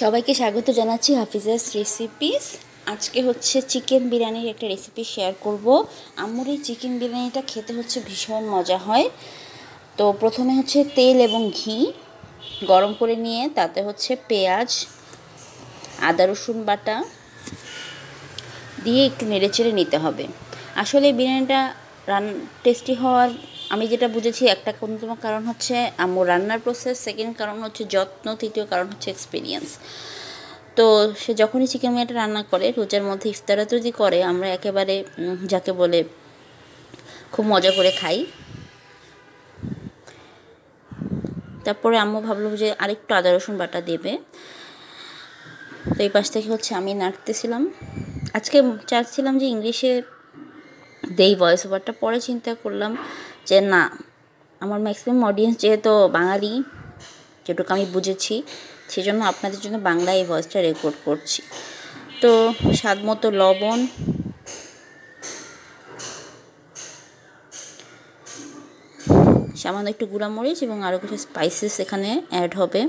সবাইকে স্বাগত জানাচ্ছি হাফিজাস রেসিপিস। আজকে হচ্ছে চিকেন বিরিয়ানির একটা রেসিপি শেয়ার করব। আম্মুর এই চিকেন বিরিয়ানিটা খেতে হচ্ছে ভীষণ মজা হয়। তো প্রথমে হচ্ছে তেল এবং ঘি গরম করে নিয়ে তাতে হচ্ছে পেঁয়াজ, আদা রসুন বাটা দিয়ে একটু নেড়েচেড়ে নিতে হবে। আসলে বিরিয়ানিটা টেস্টি হওয়ার আমি যেটা বুঝেছি একটা অন্যতম কারণ হচ্ছে আম্মুর রান্নার প্রসেস, সেকেন্ড কারণ হচ্ছে যত্ন, তৃতীয় কারণ হচ্ছে এক্সপিরিয়েন্স। তো সে যখনই চিকেন বিরিয়ানিটা রান্না করে, রোজার মধ্যে ইফতারা যদি করে, আমরা একেবারে যাকে বলে খুব মজা করে খাই। তারপরে আম্মু ভাবলো যে আরেকটু আদা রসুন বাটা দেবে। তো এই পাশ থেকে হচ্ছে আমি নাড়তেছিলাম। আজকে চাচ্ছিলাম যে ইংলিশে দেই ভয়েস ওভারটা, পরে চিন্তা করলাম যে না, আমার ম্যাক্সিমাম অডিয়েন্স যেহেতু বাঙালি, যেটুকু আমি বুঝেছি, সেজন্য আপনাদের জন্য বাংলায় এই ভয়েসটা রেকর্ড করছি। তো স্বাদ মতো লবণ, সামান্য একটু গুঁড়ামরিচ এবং আরও কিছু স্পাইসেস এখানে অ্যাড হবে।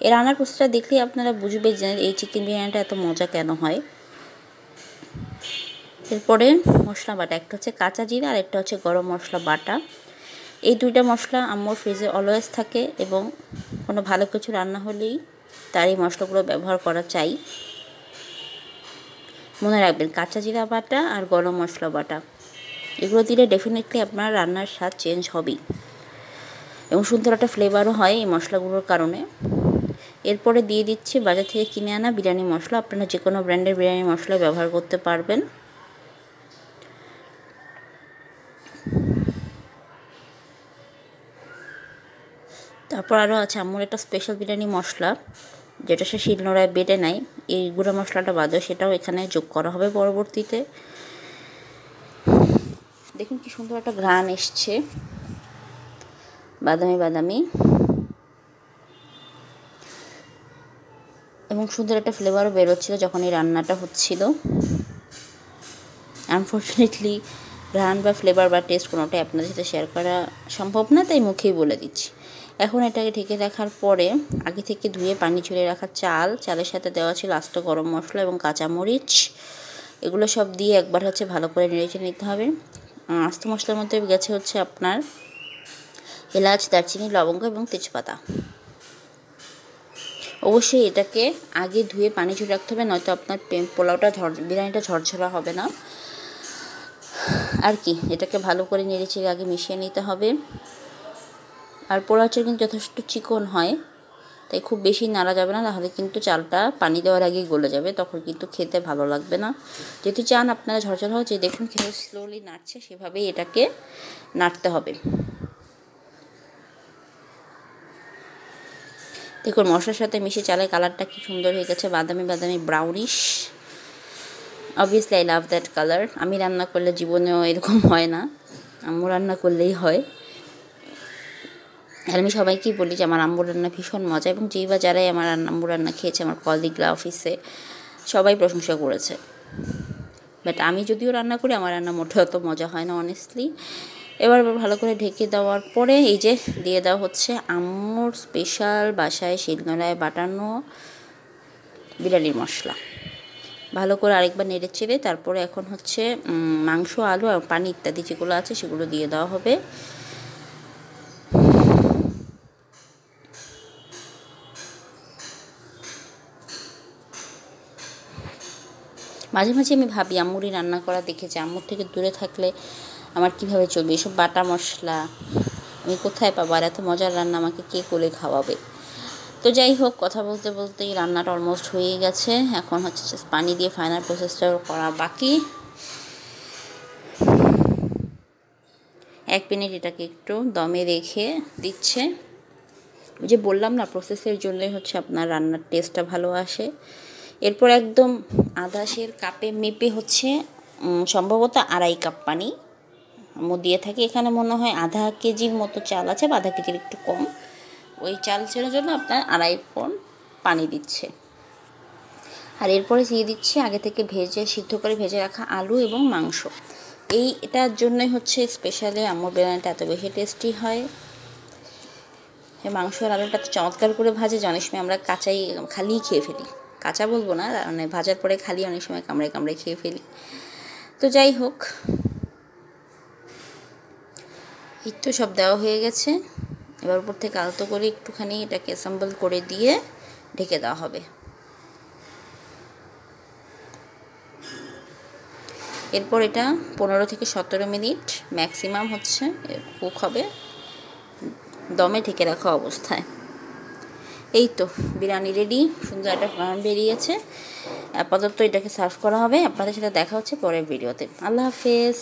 এই রান্নার প্রসেসটা দেখলেই আপনারা বুঝবে যে এই চিকেন বিরিয়ানিটা এত মজা কেন হয়। এরপরে মশলা বাটা, একটা হচ্ছে কাঁচা জিরা আর একটা হচ্ছে গরম মশলা বাটা। এই দুইটা মশলা আম্মুর ফ্রিজে অলওয়েজ থাকে এবং কোনো ভালো কিছু রান্না হলেই তার এই মশলাগুলো ব্যবহার করা চাই। মনে রাখবেন, কাঁচা জিরা বাটা আর গরম মশলা বাটা এগুলো দিলে ডেফিনেটলি আপনার রান্নার স্বাদ চেঞ্জ হবেই এবং সুন্দর একটা ফ্লেভারও হয় এই মশলাগুলোর কারণে। এরপরে দিয়ে দিচ্ছি বাজার থেকে কিনে আনা বিরিয়ানি মশলা। আপনারা যে কোনো ব্র্যান্ডের বিরিয়ানি মশলা ব্যবহার করতে পারবেন। তারপর আরও আছে আম্মুর একটা স্পেশাল বিরিয়ানি মশলা, যেটা সে শিলনোড়ায় বেটে নেয়। এই গুঁড়া মশলাটা বাদে সেটাও এখানে যোগ করা হবে পরবর্তীতে। দেখুন কি সুন্দর একটা ঘ্রাণ এসছে, বাদামি বাদামি, এবং সুন্দর একটা ফ্লেভারও বেরোচ্ছিল যখন এই রান্নাটা হচ্ছিল। আনফর্চুনেটলি ঘ্রাণ বা ফ্লেভার বা টেস্ট কোনোটাই আপনাদের সাথে শেয়ার করা সম্ভব না, তাই মুখেই বলে দিচ্ছি। এখন এটাকে ঢেকে রাখার পরে আগে থেকে ধুয়ে পানি ঝরিয়ে রাখা চালের সাথে দেওয়া ছিল আস্ত গরম মশলা এবং কাঁচামরিচ, এগুলো সব দিয়ে একবার হচ্ছে ভালো করে নেড়ে নিতে হবে। আস্ত মশলার মধ্যে গেছে হচ্ছে আপনার এলাচ, দারচিনি, লবঙ্গ এবং তেজপাতা। অবশ্যই এটাকে আগে ধুয়ে পানি ঝরিয়ে রাখতে হবে, নয়তো আপনার পোলাওটা বিরিয়ানিটা ঝরঝরা হবে না আর কি। এটাকে ভালো করে নেড়েচেড়ে আগে মিশিয়ে নিতে হবে। আর পোলাও চাল কিন্তু যথেষ্ট চিকন হয়, তাই খুব বেশি নাড়া যাবে না, তাহলে কিন্তু চালটা পানি দেওয়ার আগেই গলে যাবে, তখন কিন্তু খেতে ভালো লাগবে না। যদি চান আপনারা ঝরঝরা হচ্ছে, দেখুন খেতে স্লোলি নাড়ছে, সেভাবেই এটাকে নাড়তে হবে। দেখুন মশলার সাথে মিশে চালের কালারটা কি সুন্দর হয়ে গেছে, বাদামি বাদামি brownish. Obviously I love that colour. আমি রান্না করলে জীবনেও এরকম হয় না, আম্মু রান্না করলেই হয়। আর আমি সবাইকেই বলি যে আমার আম্মুর রান্না ভীষণ মজা, এবং যেই বা যারাই আমার আম্মুর রান্না খেয়েছে, আমার কলিগরা অফিসে সবাই প্রশংসা করেছে। বাট আমি যদিও রান্না করি, আমার রান্না মোটেও অত মজা হয় না অনেস্টলি। এবার ভালো করে ঢেকে দেওয়ার পরে এই যে দিয়ে দেওয়া হচ্ছে আম্মুর স্পেশাল বাসায় শিলনোড়ায় বাটানো বিরিয়ানির মশলা। ভালো করে আরেকবার নেড়ে চেড়ে তারপরে এখন হচ্ছে মাংস, আলু আর পানি ইত্যাদি যেগুলো আছে সেগুলো দিয়ে দেওয়া হবে। মাঝে মাঝে আমি ভাবি আম্মুরই রান্না করা দেখেছি, আম্মুর থেকে দূরে থাকলে আমার কীভাবে চলবে, এসব বাটা মশলা আমি কোথায় পাবো, আর এত মজার রান্না আমাকে কে কোলে খাওয়াবে। তো যাই হোক, কথা বলতে বলতেই রান্নাটা অলমোস্ট হয়ে গেছে। এখন হচ্ছে পানি দিয়ে ফাইনাল প্রসেসটা করা বাকি। 1 মিনিট এটাকে একটু দমে রেখে দিচ্ছে। ওই যে বললাম না, প্রসেসের জন্যই হচ্ছে আপনার রান্নার টেস্টটা ভালো আসে। এরপর একদম আদাশের কাপে মেপে হচ্ছে সম্ভবত 2.5 কাপ পানি দিয়ে থাকে। এখানে মনে হয় আধা কেজির মতো চাল আছে, বা আধা কেজির একটু কম। ওই চাল ছেড়ে জন্য আপনার 2.5 পণ পানি দিচ্ছে। আর এরপরে দিয়ে দিচ্ছি আগে থেকে সিদ্ধ করে ভেজে রাখা আলু এবং মাংস। এটার জন্যই হচ্ছে স্পেশালি আম্মুর বিরিয়ানিটা এত বেশি টেস্টি হয়। এই মাংস আর আলুটা তো চমৎকার করে ভাজে যে অনেক সময় আমরা কাঁচাই খালিই খেয়ে ফেলি। কাঁচা বলবো না, মানে ভাজার পরে খালি অনেক সময় কামড়ে কামড়ে খেয়ে ফেলি। তো যাই হোক, এই তো সব দেওয়া হয়ে গেছে। এবার উপর থেকে আলতো করে একটুখানি এটাকে অ্যাসেম্বল করে দিয়ে ঢেকে দেওয়া হবে। এরপর এটা 15 থেকে 17 মিনিট ম্যাক্সিমাম হচ্ছে কুক হবে দমে ঢেকে রাখা অবস্থায়। এই তো বিরিয়ানি রেডি, সুন্দর একটা ফ্লেভার বেরিয়েছে। আপাতত এটাকে সার্ভ করা হবে। আপনাদের সাথে দেখা হচ্ছে পরের ভিডিওতে। আল্লাহ হাফেজ।